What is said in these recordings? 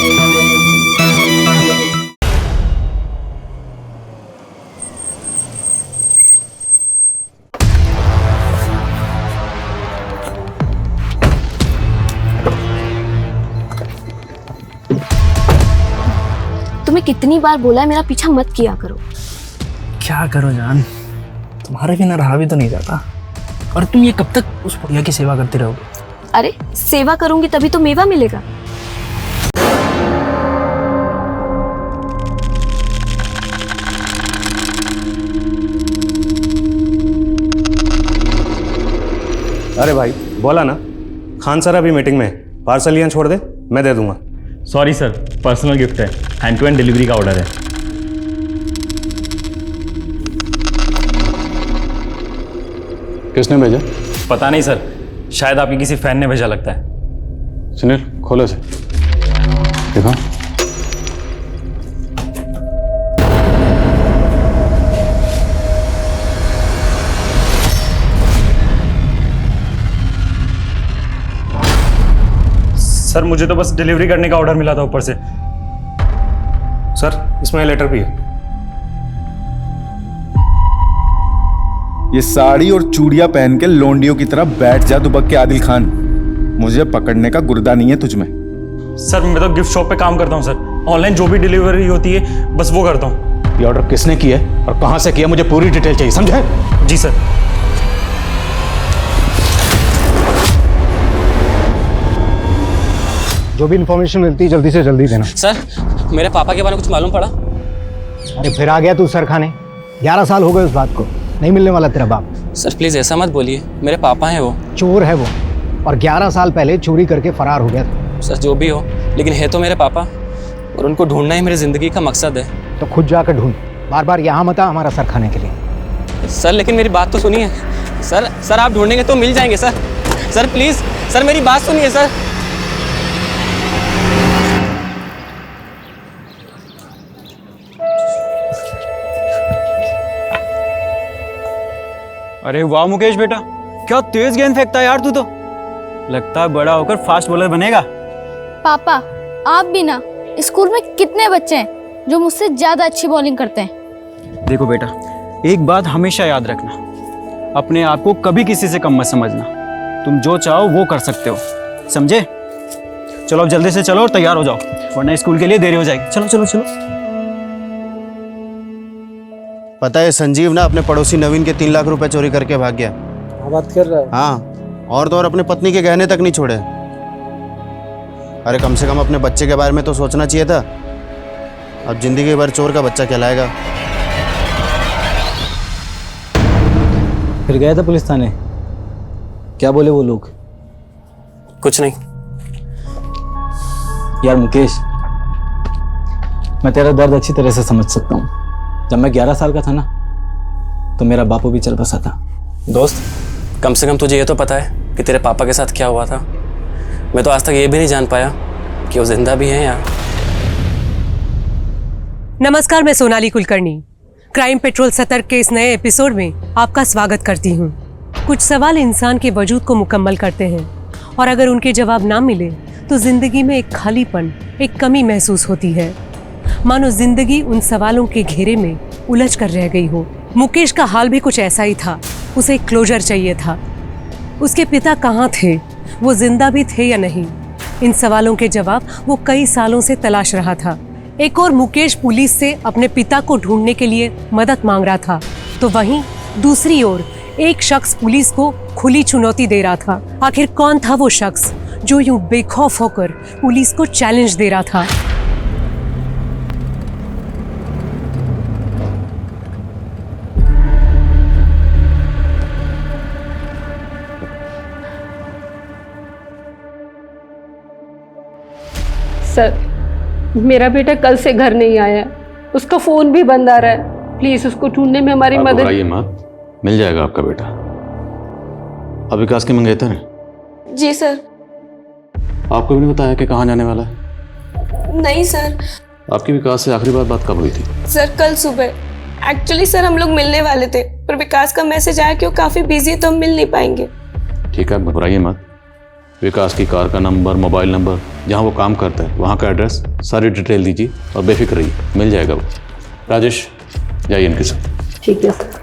तुम्हें कितनी बार बोला है मेरा पीछा मत किया करो। क्या करो जान, तुम्हारे बिना रहा भी तो नहीं जाता। और तुम ये कब तक उस बुढ़िया की सेवा करते रहोगे? अरे सेवा करूंगी तभी तो मेवा मिलेगा। अरे भाई बोला ना, खान सर अभी मीटिंग में है, पार्सल यहाँ छोड़ दे, मैं दे दूंगा। सॉरी सर, पर्सनल गिफ्ट है, हैंड टू हैंड डिलीवरी का ऑर्डर है। किसने भेजा? पता नहीं सर, शायद आपके किसी फैन ने भेजा लगता है। सुनील खोलो से देखो। सर मुझे तो बस डिलीवरी करने का ऑर्डर मिला था ऊपर से। सर इसमें लेटर भी है। ये साड़ी और चूड़ियां पहन के लोंडियों की तरह बैठ जा दुबक के आदिल खान। मुझे पकड़ने का गुर्दा नहीं है तुझमें। सर मैं तो गिफ्ट शॉप पे काम करता हूँ सर, ऑनलाइन जो भी डिलीवरी होती है बस वो करता हूँ। ये ऑर्डर किसने किया है और कहां से किया, मुझे पूरी डिटेल चाहिए, समझे? जी सर। जो भी इंफॉर्मेशन मिलती है जल्दी से जल्दी देना। सर मेरे पापा के बारे में कुछ मालूम पड़ा? अरे फिर आ गया तू सर खाने। 11 साल हो गए उस बात को, नहीं मिलने वाला तेरा बाप। सर प्लीज़ ऐसा मत बोलिए, मेरे पापा हैं वो। चोर है वो, और 11 साल पहले चोरी करके फरार हो गया था। सर जो भी हो, लेकिन है तो मेरे पापा, और उनको ढूंढना ही मेरी ज़िंदगी का मकसद है। तो खुद जाकर ढूंढ, बार बार यहाँ मत आ हमारा सर खाने के लिए। सर लेकिन मेरी बात तो सुनिए सर आप ढूंढेंगे तो मिल जाएंगे सर। सर प्लीज़ सर मेरी बात सुनिए सर। अरे वाह मुकेश बेटा, क्या तेज गेंद फेंकता है यार तू तो। लगता है बड़ा होकर फास्ट बॉलर बनेगा। पापा आप भी ना, स्कूल में कितने बच्चे हैं जो मुझसे ज्यादा अच्छी बॉलिंग करते हैं। देखो बेटा, एक बात हमेशा याद रखना, अपने आप को कभी किसी से कम मत समझना। तुम जो चाहो वो कर सकते हो, समझे? चलो अब जल्दी से चलो और तैयार हो जाओ, वरना स्कूल के लिए देरी हो जाएगी। चलो चलो चलो। पता है संजीव ना अपने पड़ोसी नवीन के 3 लाख रुपए चोरी करके भाग गया। बात कर रहा है? हाँ, और तो और अपने पत्नी के गहने तक नहीं छोड़े। अरे कम से कम अपने बच्चे के बारे में तो सोचना चाहिए था। अब जिंदगी भर चोर का बच्चा कहलाएगा। फिर गया था पुलिस थाने, क्या बोले वो लोग? कुछ नहीं। यार मुकेश, मैं तेरा दर्द अच्छी तरह से समझ सकता हूँ। जब मैं 11 साल का था ना, तो मेरा बापू भी चल बसा था। दोस्त कम से कम तुझे ये तो पता है कि तेरे पापा के साथ क्या हुआ था। मैं तो आज तक ये भी नहीं जान पाया कि वो जिंदा भी हैं या। नमस्कार, मैं सोनाली कुलकर्णी क्राइम पेट्रोल सतर्क के इस नए एपिसोड में आपका स्वागत करती हूँ। कुछ सवाल इंसान के वजूद को मुकम्मल करते हैं, और अगर उनके जवाब ना मिले तो जिंदगी में एक खालीपन, एक कमी महसूस होती है, मानो जिंदगी उन सवालों के घेरे में उलझ कर रह गई हो। मुकेश का हाल भी कुछ ऐसा ही था। उसे एक क्लोजर चाहिए था। उसके पिता कहाँ थे, वो जिंदा भी थे या नहीं, इन सवालों के जवाब वो कई सालों से तलाश रहा था। एक और मुकेश पुलिस से अपने पिता को ढूंढने के लिए मदद मांग रहा था, तो वहीं दूसरी ओर एक शख्स पुलिस को खुली चुनौती दे रहा था। आखिर कौन था वो शख्स जो यूं बेखौफ होकर पुलिस को चैलेंज दे रहा था? सर मेरा बेटा कल से घर नहीं आया, उसका फोन भी बंद आ रहा है। प्लीज उसको ढूंढने में हमारी मदद। घबराइए मत, मिल जाएगा आपका बेटा। अब विकास के मंगेतर हैं? जी सर। आपको भी नहीं बताया कि कहाँ जाने वाला है? नहीं सर। आपकी विकास से आखिरी बात कब हुई थी? सर कल सुबह। एक्चुअली सर हम लोग मिलने वाले थे, पर विकास का मैसेज आया कि वो काफी बिजी है तो हम मिल नहीं पाएंगे। ठीक है, घबराइए मत, विकास की कार का नंबर, मोबाइल नंबर, जहाँ वो काम करता है वहाँ का एड्रेस, सारी डिटेल दीजिए और बेफिक्र रहिए, मिल जाएगा वो। राजेश जाइए इनके साथ। ठीक है सर।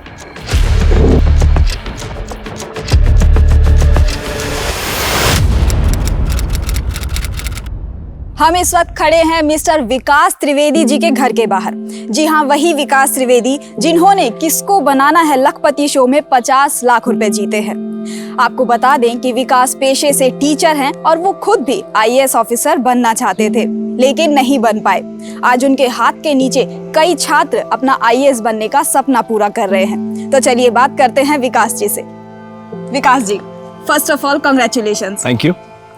हम इस वक्त खड़े हैं मिस्टर विकास त्रिवेदी जी के घर के बाहर। जी हाँ, वही विकास त्रिवेदी जिन्होंने किसको बनाना है लखपति शो में 50 लाख रुपए जीते हैं। आपको बता दें कि विकास पेशे से टीचर हैं और वो खुद भी आईएएस ऑफिसर बनना चाहते थे, लेकिन नहीं बन पाए। आज उनके हाथ के नीचे कई छात्र अपना आईएएस बनने का सपना पूरा कर रहे हैं। तो चलिए बात करते हैं विकास जी से। Vikas ji, first of all congratulations. Thank you.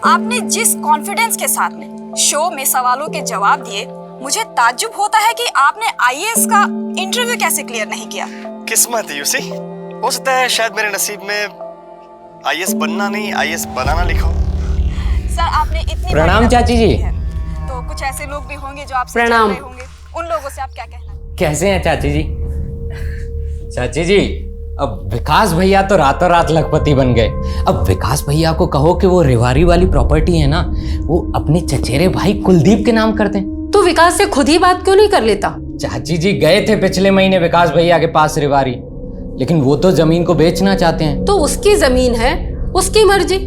आपने जिस कॉन्फिडेंस के साथ में शो में सवालों के जवाब दिए, मुझे ताज्जुब होता है कि आपने आईएएस का इंटरव्यू कैसे क्लियर नहीं किया। किस्मत है यूसी, हो सकता है शायद मेरे नसीब में आईएएस बनना नहीं आईएएस बनाना लिखा हो। सर, आपने इतनी प्रणाम चाची जी। तो कुछ ऐसे लोग भी होंगे जो आपसे प्रणाम। चल रहे होंगे, उन लोगों से आप क्या कहना? कैसे हैं चाची जी? चाची जी, अब विकास भैया तो रातों रात लखपति बन गए। अब विकास भैया को कहो कि वो रेवाड़ी वाली प्रॉपर्टी है ना, वो अपने चचेरे भाई कुलदीप के नाम कर दें। तो विकास से खुद ही बात क्यों नहीं कर लेता? चाची जी गए थे पिछले महीने विकास भैया के पास रेवाड़ी, लेकिन वो तो जमीन को बेचना चाहते हैं। तो उसकी जमीन है, उसकी मर्जी।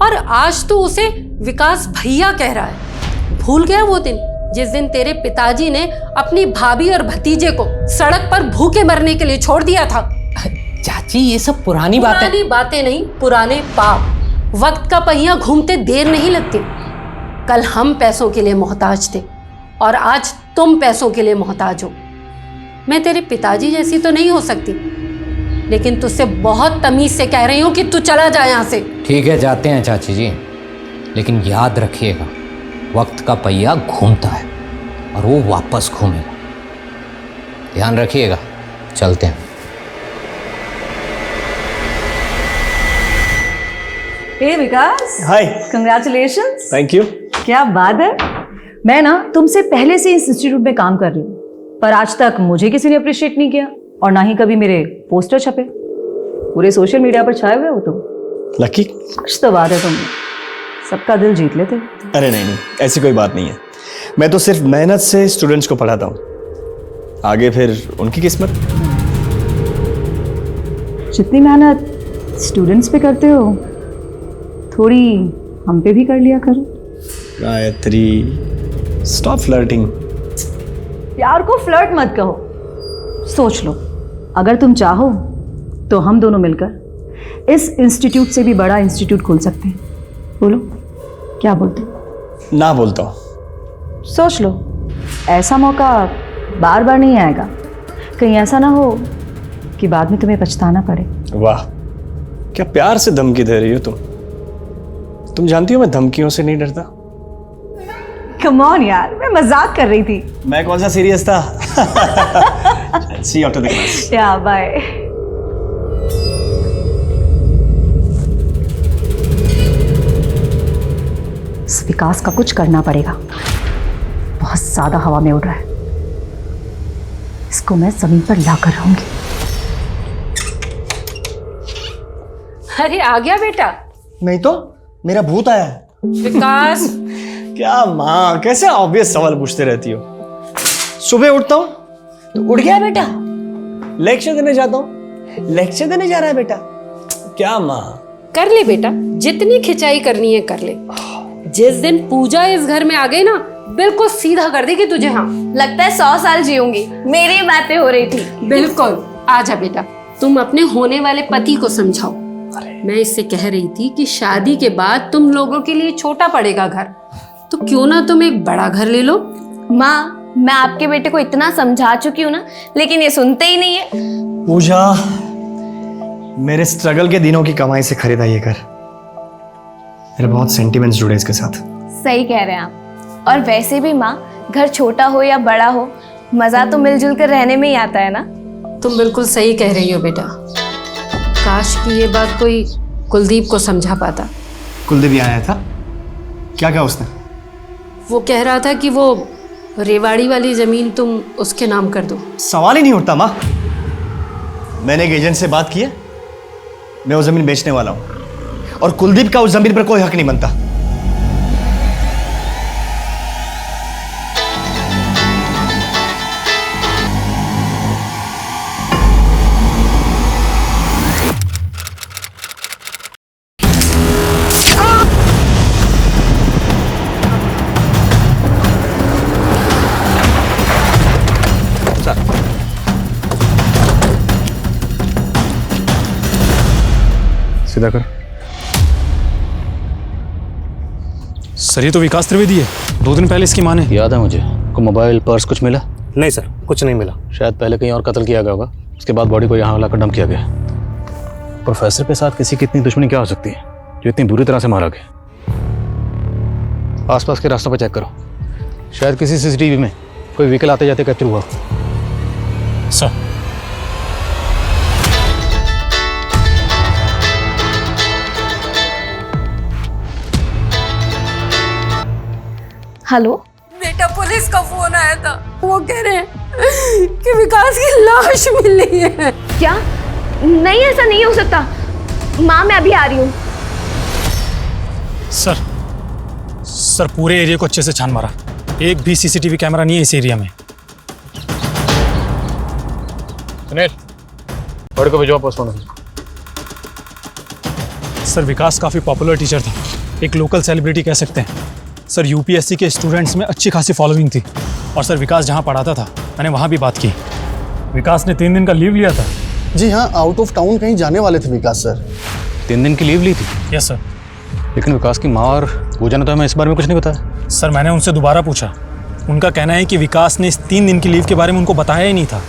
और आज तो उसे विकास भैया कह रहा है। भूल गया वो दिन जिस दिन तेरे पिताजी ने अपनी भाभी और भतीजे को सड़क पर भूखे मरने के लिए छोड़ दिया था? चाची ये सब पुरानी बातें नहीं, पुराने पाप। वक्त का पहिया घूमते देर नहीं लगती। कल हम पैसों के लिए मोहताज थे और आज तुम पैसों के लिए मोहताज हो। मैं तेरे पिताजी जैसी तो नहीं हो सकती, लेकिन तुझसे बहुत तमीज से कह रही हूँ कि तू चला जा यहाँ से। ठीक है, जाते हैं चाची जी, लेकिन याद रखिएगा वक्त का पहिया घूमता है और वो वापस घूमेगा। ध्यान रखिएगा। चलते हैं। हे विकास, हाय, कंग्रेचुलेशंस। Thank you. क्या बात है। मैं ना तुमसे पहले से इस इंस्टीट्यूट में काम कर रही हूँ, पर आज तक मुझे किसी ने अप्रिशिएट नहीं किया और ना ही कभी मेरे पोस्टर छपे। पूरे सोशल मीडिया पर छाए हुए हो तुम। लकी, कुछ तो बात है, तुम सबका दिल जीत लेते। अरे नहीं, ऐसी कोई बात नहीं है। मैं तो सिर्फ मेहनत से स्टूडेंट्स को पढ़ाता हूँ, आगे फिर उनकी किस्मत। जितनी मेहनत स्टूडेंट्स पे करते हो, थोड़ी हम पे भी कर लिया करो। Gayatri, stop flirting. प्यार को फ्लर्ट मत कहो। सोच लो, अगर तुम चाहो तो हम दोनों मिलकर इस इंस्टीट्यूट से भी बड़ा इंस्टीट्यूट खोल सकते हैं। बोलो, क्या बोलते हो? ना बोलता हूँ। सोच लो, ऐसा मौका बार बार नहीं आएगा। कहीं ऐसा ना हो कि बाद में तुम्हें पछताना पड़े। वाह, क्या प्यार से धमकी दे रही हो तुम जानती हो मैं धमकियों से नहीं डरता। कम ऑन यार, मैं मजाक कर रही थी। मैं कौन सा सीरियस था। See you after the class. या बाय। इस विकास का कुछ करना पड़ेगा, बहुत ज्यादा हवा में उड़ रहा है। इसको मैं जमीन पर लाकर रहूंगी। अरे आ गया बेटा। नहीं तो मेरा भूत आया है। विकास। क्या माँ, कैसे ऑब्वियस सवाल पूछते रहती हो। सुबह उठता हूँ तो उठ गया बेटा, लेक्चर देने जाता हूँ लेक्चर देने जा रहा है बेटा। क्या माँ। कर ले बेटा, जितनी खिंचाई करनी है कर ले। जिस दिन पूजा इस घर में आ गई ना, बिल्कुल सीधा कर देगी तुझे। हाँ, लगता है 100 साल जीऊंगी। मेरी बातें हो रही थी। बिल्कुल। आजा बेटा, तुम अपने होने वाले पति को समझाओ। मैं इससे कह रही थी कि शादी के बाद तुम लोगों के लिए छोटा पड़ेगा घर, तो क्यों ना तुम एक बड़ा घर ले लो। माँ, मैं आपके बेटे को इतना समझा चुकी हूँ ना, लेकिन ये सुनते ही नहीं है। पूजा, मेरे स्ट्रगल के दिनों की कमाई से खरीदा ये घर। मेरे बहुत सेंटिमेंट्स जुड़े इसके साथ। सही कह रहे हैं आप। और वैसे भी माँ, घर छोटा हो या बड़ा हो, मजा तो मिलजुल कर रहने में ही आता है ना। तुम बिल्कुल सही कह रही हो बेटा। काश कि ये बात कोई कुलदीप को समझा पाता। कुलदीप यहाँ आया था, क्या कहा उसने? वो कह रहा था कि वो रेवाड़ी वाली जमीन तुम उसके नाम कर दो। सवाल ही नहीं उठता माँ। मैंने एक एजेंट से बात की है, मैं वो जमीन बेचने वाला हूँ और कुलदीप का उस जमीन पर कोई हक नहीं बनता। सीधा कर। सर ये तो विकास त्रिवेदी है, 2 दिन पहले इसकी मां ने। याद है मुझे। को मोबाइल पर्स कुछ मिला? नहीं सर, कुछ नहीं मिला। शायद पहले कहीं और कत्ल किया गया होगा, उसके बाद बॉडी को यहाँ लाकर डंप किया गया। प्रोफेसर के साथ किसी की इतनी दुश्मनी क्या हो सकती है जो इतनी बुरी तरह से मारा गया? आसपास के रास्तों पर चेक करो, शायद किसी सीसीटीवी में कोई व्हीकल आते जाते कैप्चर हुआ। सर हेलो बेटा, पुलिस का फोन आया था। वो कह रहे हैं कि विकास की लाश मिली है। क्या? नहीं, ऐसा नहीं हो सकता। माँ, मैं अभी आ रही हूँ। सर पूरे एरिया को अच्छे से छान मारा, एक भी सीसीटीवी कैमरा नहीं है इस एरिया में। सुनील, बॉडी को भिजवा पोस्टमार्टम। सर विकास काफ़ी पॉपुलर टीचर था, एक लोकल सेलिब्रिटी कह सकते हैं। सर यूपीएससी के स्टूडेंट्स में अच्छी खासी फॉलोइंग थी, और सर विकास जहाँ पढ़ाता था मैंने वहाँ भी बात की। विकास ने 3 दिन का लीव लिया था। जी हाँ, आउट ऑफ टाउन कहीं जाने वाले थे विकास सर। 3 दिन की लीव ली थी? Yes sir. लेकिन विकास की माँ और पूजा ने तो हमें इस बारे में कुछ नहीं बताया। सर मैंने उनसे दोबारा पूछा, उनका कहना है कि विकास ने इस 3 दिन की लीव के बारे में उनको बताया ही नहीं था।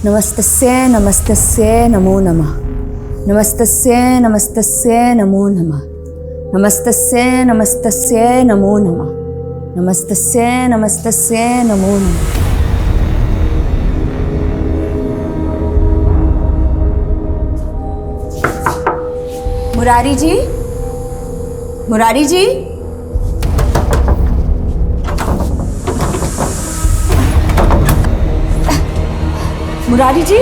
नमस्तस्यै नमस्तस्यै नमो नमः। नमस्तस्यै नमस्तस्यै नमो नमः। नमस्तस्यै नमस्तस्यै नमो नमः। नमस्तस्यै नमस्तस्यै नमो नमः। मुरारी जी, मुरारी जी, मुरारी जी,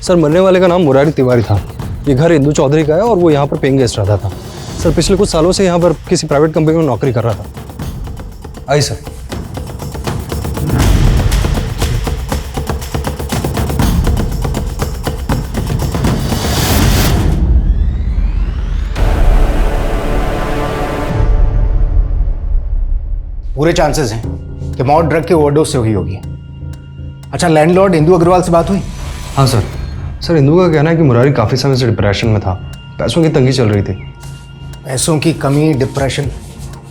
सर मरने वाले का नाम मुरारी तिवारी था। ये घर इंदू चौधरी का है और वो यहाँ पर पेइंग गेस्ट रहता था। सर पिछले कुछ सालों से यहाँ पर किसी प्राइवेट कंपनी में नौकरी कर रहा था। आई सर। पूरे चांसेस हैं कि मौत ड्रग के ओवरडोज से हुई होगी। अच्छा, लैंडलॉर्ड इंदू अग्रवाल से बात हुई? हाँ सर इंदू का कहना है कि मुरारी काफ़ी समय से डिप्रेशन में था, पैसों की तंगी चल रही थी। पैसों की कमी, डिप्रेशन,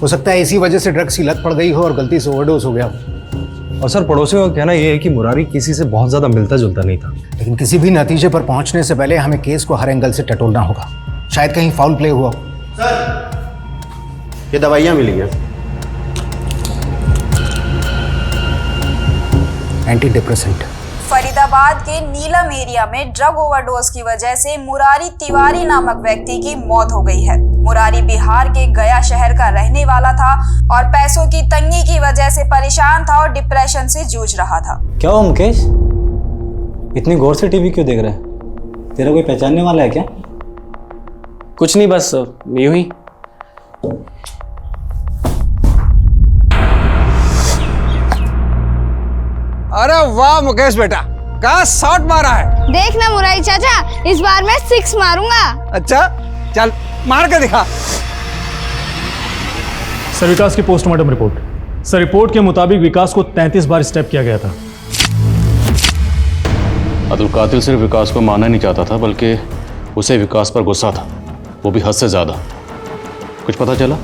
हो सकता है इसी वजह से ड्रग्स की लत पड़ गई हो और गलती से ओवरडोज हो गया हो। और सर पड़ोसियों का कहना यह है कि मुरारी किसी से बहुत ज़्यादा मिलता जुलता नहीं था। लेकिन किसी भी नतीजे पर पहुंचने से पहले हमें केस को हर एंगल से टटोलना होगा। शायद कहीं फाउल प्ले हुआ हो। सर ये दवाइयाँ मिली हैं। Anti depressant. फरीदाबाद के नीलम एरिया में ड्रग ओवरडोज की वजह से मुरारी तिवारी नामक व्यक्ति की मौत हो गई है। मुरारी बिहार के गया शहर का रहने वाला था और पैसों की तंगी की वजह से परेशान था और डिप्रेशन से जूझ रहा था। क्या हुआ मुकेश, इतनी गौर से टीवी क्यों देख रहे हैं? तेरा कोई पहचानने वाला है क्या? कुछ नहीं, बस यूं ही। अरे वाह मुकेश बेटा, कहाँ शॉट मारा है। देखना मुरारी चाचा, इस बार मैं 6 मारूंगा। अच्छा चल मार के दिखा। सर विकास की पोस्टमार्टम रिपोर्ट। सर रिपोर्ट के मुताबिक विकास को 33 बार स्टेप किया गया था। अब्दुल कातिल सिर्फ विकास को मारना नहीं चाहता था, बल्कि उसे विकास पर गुस्सा था, वो भी हद से ज़्यादा। कुछ पता चला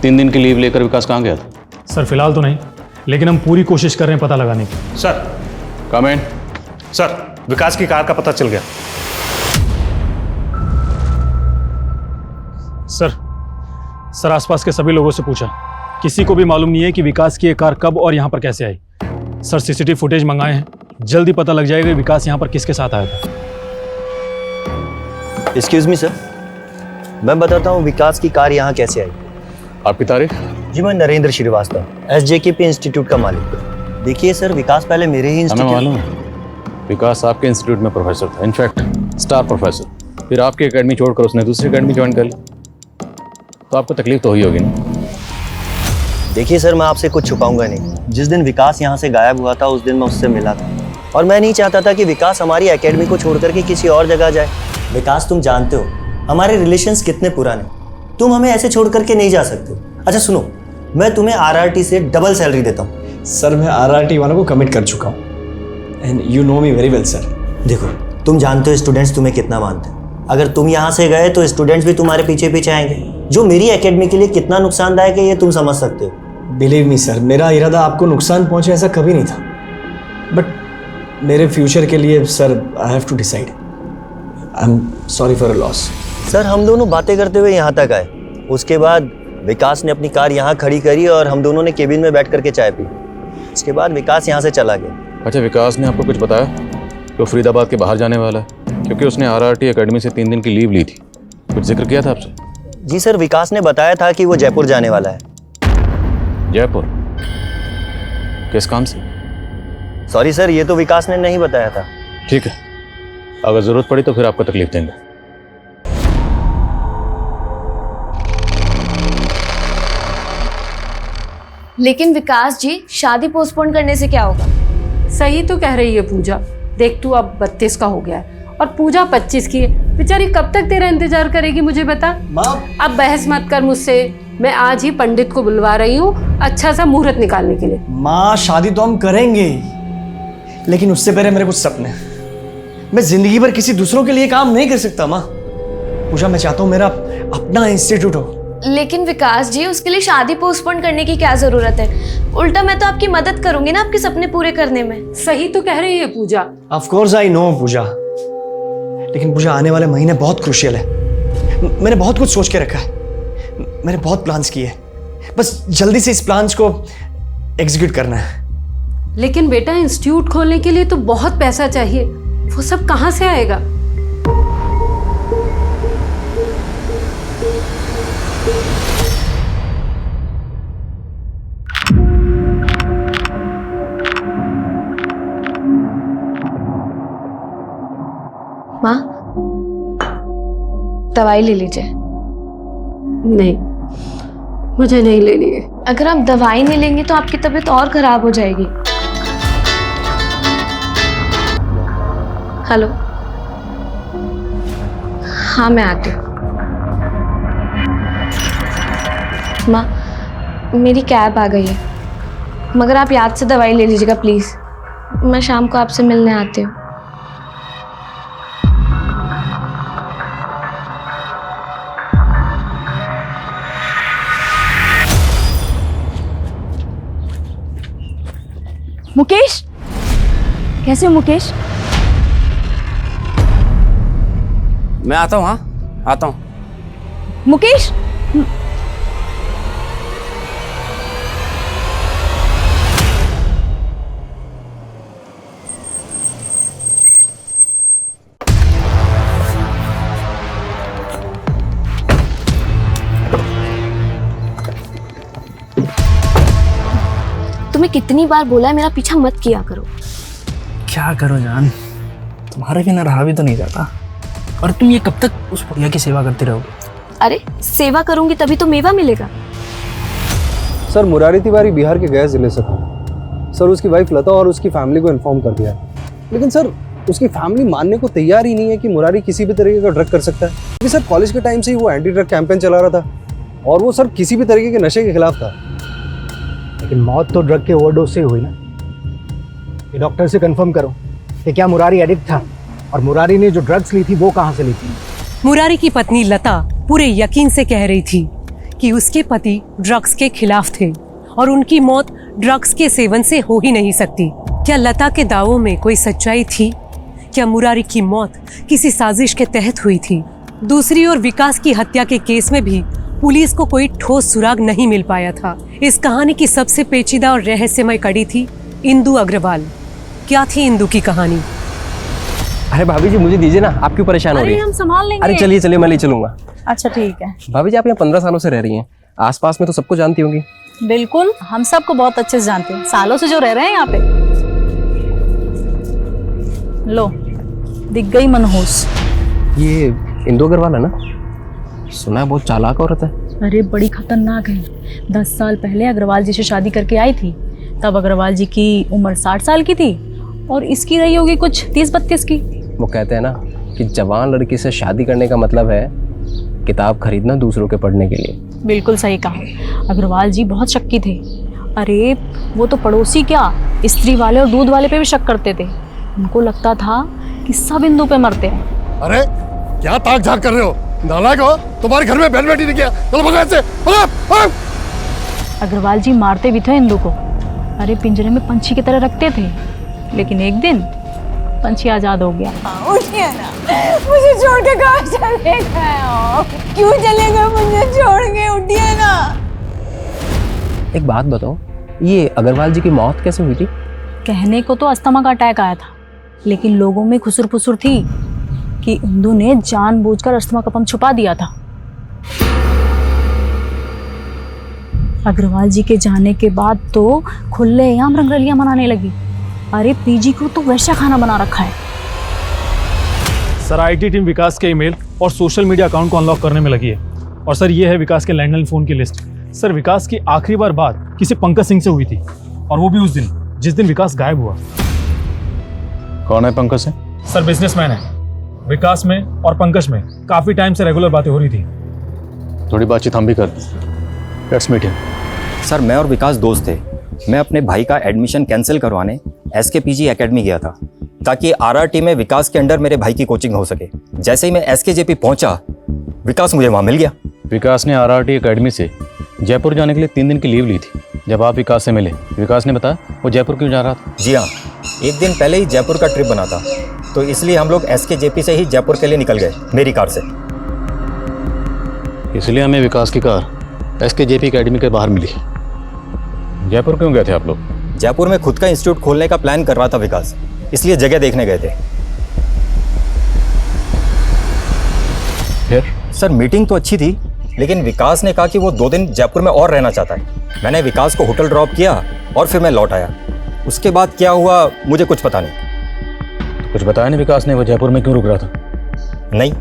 3 दिन की लीव लेकर विकास कहाँ गया था? सर फिलहाल तो नहीं, लेकिन हम पूरी कोशिश कर रहे हैं पता लगाने की। Sir comment. सर विकास की कार का पता चल गया। सर आसपास के सभी लोगों से पूछा, किसी को भी मालूम नहीं है कि विकास की ये कार कब और यहाँ पर कैसे आई। सर सीसीटीवी फुटेज मंगाए हैं, जल्दी पता लग जाएगा विकास यहाँ पर किसके साथ आया था। एक्सक्यूज मी सर, मैं बताता हूँ विकास की कार यहाँ कैसे आई। आपकी तारीफ? जी मैं नरेंद्र श्रीवास्तव, SJKP इंस्टीट्यूट का मालिक। देखिए सर, विकास पहले मेरे ही हमें मालूम है, विकास आपके इंस्टीट्यूट में प्रोफेसर था, इनफैक्ट स्टार प्रोफेसर। फिर आपकी एकेडमी छोड़कर उसने दूसरी एकेडमी ज्वाइन कर ली, तो आपको तकलीफ तो हुई होगी ना? देखिए सर, मैं आपसे कुछ छुपाऊंगा नहीं। जिस दिन विकास यहाँ से गायब हुआ था उस दिन मैं उससे मिला था, और मैं नहीं चाहता था कि विकास हमारी एकेडमी को छोड़कर के किसी और जगह जाए। विकास, तुम जानते हो हमारे रिलेशंस कितने पुराने, तुम हमें ऐसे छोड़ करके नहीं जा सकते। अच्छा सुनो, मैं तुम्हें RRT से डबल सैलरी देता हूँ। सर मैं RRT वालों को कमिट कर चुका हूँ, and you know me very well sir. देखो, तुम जानते हो स्टूडेंट्स तुम्हें कितना मानते हैं। अगर तुम यहाँ से गए तो स्टूडेंट्स भी तुम्हारे पीछे पीछे आएंगे, जो मेरी एकेडमी के लिए कितना नुकसानदायक है ये तुम समझ सकते हो। बिलीव मी सर, मेरा इरादा आपको नुकसान पहुंचे ऐसा कभी नहीं था, बट मेरे फ्यूचर के लिए sir I have to decide. I am sorry for a loss. Sir हम दोनों बातें करते हुए यहाँ तक आए, उसके बाद विकास ने अपनी कार यहाँ खड़ी करी और हम दोनों ने केबिन में बैठ करके चाय पी। उसके बाद विकास यहाँ से चला गया। अच्छा, विकास ने आपको कुछ बताया कि वो फरीदाबाद के बाहर जाने वाला है? क्योंकि उसने RRT एकेडमी से 3 दिन की लीव ली थी, कुछ जिक्र किया था आपसे? जी सर, विकास ने बताया था कि वो जयपुर जाने वाला है। जयपुर? किस काम से? सॉरी सर, ये तो विकास ने नहीं बताया था। ठीक है, अगर जरूरत पड़ी तो फिर आपको तकलीफ देंगे। लेकिन विकास जी, शादी पोस्टपोन करने से क्या होगा? सही तो कह रही है पूजा। देख तू अब 32 का हो गया है और पूजा 25 की है। बेचारी कब तक तेरा इंतजार करेगी मुझे बता। माँ, अब बहस मत कर मुझसे। मैं आज ही पंडित को बुलवा रही हूँ अच्छा सा मुहूर्त निकालने के लिए। माँ, शादी तो हम करेंगे, लेकिन उससे पहले मेरे कुछ सपने हैं। मैं जिंदगी भर किसी दूसरों के लिए काम नहीं कर सकता माँ। पूजा, मैं चाहता हूँ मेरा अपना इंस्टीट्यूट हो। लेकिन विकास जी, उसके लिए शादी पोस्टपोन करने की क्या जरूरत है? उल्टा मैं तो आपकी मदद करूंगी ना आपके सपने पूरे करने में। सही तो कह रही है पूजा। ऑफ कोर्स आई नो पूजा, लेकिन पूजा आने वाले महीने बहुत क्रूशियल है। मैंने बहुत कुछ सोच के रखा है, मैंने बहुत प्लान्स किए हैं, बस जल्दी से इस प्लान्स को एग्जीक्यूट करना है। लेकिन बेटा, इंस्टीट्यूट खोलने के लिए तो बहुत पैसा चाहिए, वो सब कहाँ से आएगा? माँ, दवाई ले लीजिए। नहीं, मुझे नहीं लेनी है। अगर आप दवाई नहीं लेंगे तो आपकी तबीयत और खराब हो जाएगी। हेलो, हाँ मैं आती हूँ। माँ, मेरी कैब आ गई है, मगर आप याद से दवाई ले लीजिएगा प्लीज़। मैं शाम को आपसे मिलने आती हूँ। मुकेश, कैसे हो मुकेश? मैं आता हूँ। हाँ आता हूँ। मुकेश, तुम्हें कितनी बार बोला है मेरा पीछा मत किया करो। क्या करो जान, तुम्हारे बिना रहा भी तो नहीं जाता। और तुम ये कब तक उस बुढ़िया की सेवा करते रहोगे? अरे सेवा करूंगी तभी तो मेवा मिलेगा। सर, मुरारी तिवारी बिहार के गया जिले से था। सर, उसकी वाइफ लता और उसकी फैमिली को इन्फॉर्म कर दिया है, लेकिन सर उसकी फैमिली मानने को तैयार ही नहीं है कि मुरारी किसी भी तरीके का ड्रग कर सकता है। क्योंकि सर कॉलेज के टाइम से ही वो एंटी ड्रग कैंपेन चला रहा था और वो सर किसी भी तरीके के नशे के खिलाफ था। लेकिन मौत तो ड्रग के ओवरडोज से हुई ना। ये डॉक्टर से कंफर्म करो कि क्या मुरारी एडिक्ट था, और मुरारी ने जो ड्रग्स ली थी वो कहाँ से ली थी? मुरारी की पत्नी लता पूरे यकीन से कह रही थी कि उसके पति ड्रग्स के खिलाफ थे और उनकी मौत ड्रग्स के सेवन से हो ही नहीं सकती। क्या लता के दावों में कोई सच्चाई थी? क्या मुरारी की मौत किसी साजिश के तहत हुई थी? दूसरी ओर विकास की हत्या के केस में भी पुलिस को कोई ठोस सुराग नहीं मिल पाया था। इस कहानी की सबसे पेचीदा और रहस्यमय कड़ी थी इंदु अग्रवाल। क्या थी इंदु की कहानी? अरे भाभी जी मुझे दीजिए ना, आप क्यों परेशान हो रही हैं? हम संभाल लेंगे। अरे चलिए चलिए, मैं ले चलूंगा। अच्छा ठीक है। भाभी जी आप यहाँ 15 सालों से रह रही हैं, आसपास में तो सबको जानती होंगी। बिल्कुल, हम सबको बहुत अच्छे से जानते हैं, सालों से जो रह रहे हैं यहाँ पे। लो, दिख गई मनहूस। ये इंदु अग्रवाल है ना? सुना है बहुत चालाक औरत है। अरे बड़ी खतरनाक है। 10 साल पहले अग्रवाल जी से शादी करके आई थी, तब अग्रवाल जी की उम्र 60 साल की थी और इसकी रही होगी कुछ 30-32 की। वो कहते हैं ना कि जवान लड़की से शादी करने का मतलब है किताब खरीदना दूसरों के पढ़ने के लिए। बिल्कुल सही कहा। अग्रवाल जी बहुत शक्की थे। अरे वो तो पड़ोसी क्या, स्त्री वाले और दूध वाले पे भी शक करते थे। उनको लगता था कि सब इंदु पे मरते हैं। अरे क्या ताक झाक कर रहे हो? नालायक हो, तुम्हारे घर में बहन बेटी नहीं किया। चलो भगवान से अग्रवाल जी मारते भी थे इंदु को। अरे पिंजरे में पंछी की तरह रखते थे, लेकिन एक दिन पंछी आजाद हो गया। उठिए ना, मुझे छोड़ के कहाँ चले गए हो? क्यों चले गए मुझे छोड़ के? उठिए ना। एक बात बताओ, ये अग्रवाल जी की मौत कैसे हुई थी? कहने को तो अस्थमा का अटैक आया था, लेकिन लोगों में खुसर फुसर थी कि इंदु ने जानबूझकर अस्थमा का पंप छुपा दिया था। अग्रवाल जी के जाने के बाद तो खुलेआम रंगरलियां मनाने लगी। अरे पीजी को तो वैसा खाना बना रखा है। सर आईटी टीम विकास के ईमेल और सोशल मीडिया अकाउंट को अनलॉक करने में लगी है। और सर ये है विकास के लैंडलाइन फोन की लिस्ट। सर विकास की आखिरी बार बात किसी पंकज सिंह से हुई थी, और वो भी उस दिन जिस दिन विकास गायब हुआ। कौन है पंकज सिंह? सर बिजनेसमैन है। विकास में और पंकज में काफी टाइम से रेगुलर बातें हो रही थी। थोड़ी बातचीत हम भी करते हैं। Let's meet him. सर मैं और विकास दोस्त थे। मैं अपने भाई का एडमिशन कैंसिल करवाने SKPG एकेडमी गया था, ताकि RRT में विकास के अंडर मेरे भाई की कोचिंग हो सके। जैसे ही मैं SKJP पहुंचा, विकास मुझे वहां मिल गया। विकास ने RRT एकेडमी से जयपुर जाने के लिए 3 दिन की लीव ली थी। जब आप विकास से मिले, विकास ने बताया वो जयपुर क्यों जा रहा था? जी हाँ, एक दिन पहले ही जयपुर का ट्रिप बना था, तो इसलिए हम लोग SKJP से ही जयपुर के लिए निकल गए मेरी कार से। इसलिए हमें विकास की कार SKJP एकेडमी के बाहर मिली। जयपुर क्यों गए थे आप लोग? जयपुर में खुद का इंस्टीट्यूट खोलने का प्लान कर रहा था विकास, इसलिए जगह देखने गए थे। फिर? सर मीटिंग तो अच्छी थी, लेकिन विकास ने कहा कि वो 2 दिन जयपुर में और रहना चाहता है। मैंने विकास को होटल ड्रॉप किया और फिर मैं लौट आया। उसके बाद क्या हुआ मुझे कुछ पता नहीं। कुछ बताया नहीं विकास ने वो जयपुर में क्यों रुक रहा था? नहीं।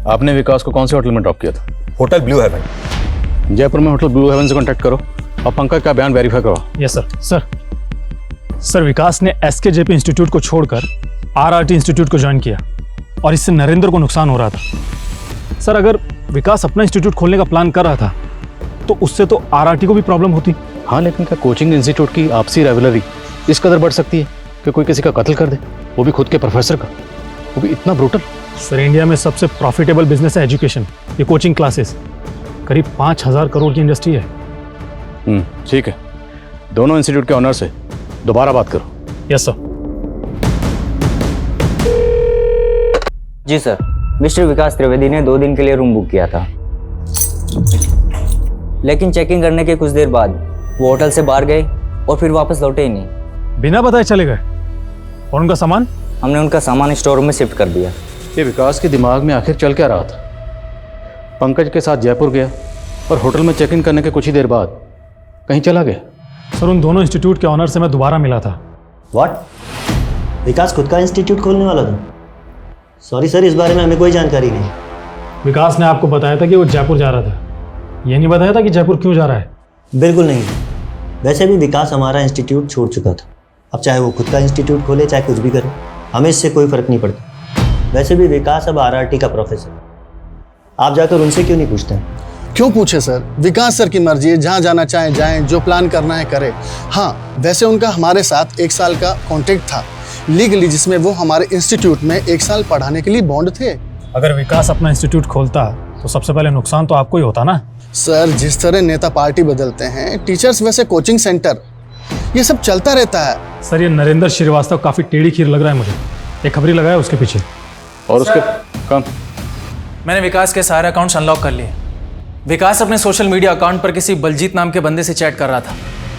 आपने विकास को कौन से होटल में ड्रॉप किया था? Hotel blue heaven. जयपुर में होटल ब्लू हेवन से कॉन्टैक्ट करो और पंकज का बयान वेरीफाई करो। Yes sir. सर विकास ने SKJP इंस्टीट्यूट को छोड़कर RRT इंस्टीट्यूट को ज्वाइन किया, और इससे नरेंद्र को नुकसान हो रहा था। सर अगर विकास अपना इंस्टीट्यूट खोलने का प्लान कर रहा था, तो उससे तो RRT को भी प्रॉब्लम होती। हाँ, लेकिन क्या कोचिंग इंस्टीट्यूट की आपसी राइवलरी इस कदर बढ़ सकती है कि कोई किसी का कत्ल कर दे, वो भी खुद के प्रोफेसर का, वो भी इतना ब्रूटल? सर इंडिया में सबसे प्रॉफिटेबल बिजनेस है एजुकेशन, ये कोचिंग क्लासेस। करीब 5000 करोड़ की इंडस्ट्री है। ठीक है, दोनों इंस्टीट्यूट के ऑनर से दोबारा बात करो। Yes sir. जी सर, मिस्टर विकास त्रिवेदी ने 2 दिन के लिए रूम बुक किया था, लेकिन चेकिंग करने के कुछ देर बाद वो होटल से बाहर गए और फिर वापस लौटे ही नहीं। बिना बताए चले गए? और उनका सामान? हमने उनका सामान स्टोर रूम में शिफ्ट कर दिया। ये विकास के दिमाग में आखिर चल क्या रहा था? पंकज के साथ जयपुर गया और होटल में चेक इन करने के कुछ ही देर बाद कहीं चला गया। सर उन दोनों इंस्टीट्यूट के ऑनर से मैं दोबारा मिला था। व्हाट? विकास खुद का इंस्टीट्यूट खोलने वाला था? सॉरी सर, इस बारे में हमें कोई जानकारी नहीं। विकास ने आपको बताया था कि वो जयपुर जा रहा था, ये नहीं बताया था कि जयपुर क्यों जा रहा है? बिल्कुल नहीं। वैसे भी विकास हमारा इंस्टीट्यूट छोड़ चुका था। अब चाहे वो खुद का इंस्टीट्यूट खोले, चाहे कुछ भी करे, हमें इससे कोई फर्क नहीं पड़ता। वैसे भी विकास अब RRT का प्रोफेसर। आप जाकर उनसे क्यों नहीं पूछते? क्यों पूछे सर? विकास सर की मर्जी है, जहाँ जाना चाहे जाएं, जो प्लान करना है करें। हाँ, वैसे उनका हमारे साथ 1 साल का कॉन्ट्रैक्ट था लीगली, जिसमें वो हमारे इंस्टीट्यूट में 1 साल पढ़ाने के लिए बॉन्ड थे। अगर विकास अपना इंस्टीट्यूट खोलता तो सबसे पहले नुकसान तो आपको ही होता ना। सर जिस तरह नेता पार्टी बदलते हैं, टीचर्स वैसे कोचिंग सेंटर, ये सब चलता रहता है। सर ये नरेंद्र श्रीवास्तव काफी टेढ़ी खीर लग रहा है मुझे। एक खबरी लगाया उसके पीछे। और उसके काम? मैंने विकास के सारे अकाउंट्स अनलॉक कर लिए। विकास अपने सोशल मीडिया अकाउंट पर किसी बलजीत नाम के बंदे से चैट कर रहा था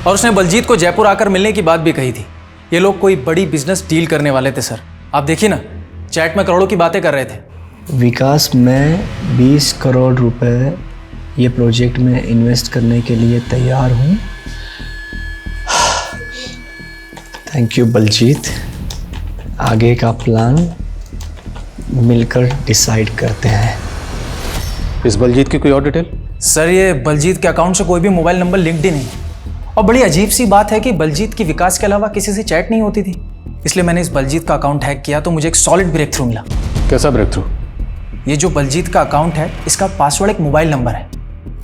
और उसने बलजीत को जयपुर आकर मिलने की बात भी कही थी। ये लोग कोई बड़ी बिजनेस डील करने वाले थे सर। आप देखिए ना, चैट में करोड़ों की बातें कर रहे थे। विकास, मैं 20 करोड़ रुपए ये प्रोजेक्ट में इन्वेस्ट करने के लिए तैयार हूँ। Thank you Baljeet. आगे का प्लान मिलकर डिसाइड करते हैं। इस बलजीत की कोई और डिटेल? सर, ये बलजीत के अकाउंट से कोई भी मोबाइल नंबर लिंक्ड ही नहीं। और बड़ी अजीब सी बात है कि बलजीत की विकास के अलावा किसी से चैट नहीं होती थी। इसलिए मैंने इस बलजीत का अकाउंट हैक किया तो मुझे एक सॉलिड ब्रेक थ्रू मिला। कैसा ब्रेक थ्रू? ये जो बलजीत का अकाउंट है, इसका पासवर्ड एक मोबाइल नंबर है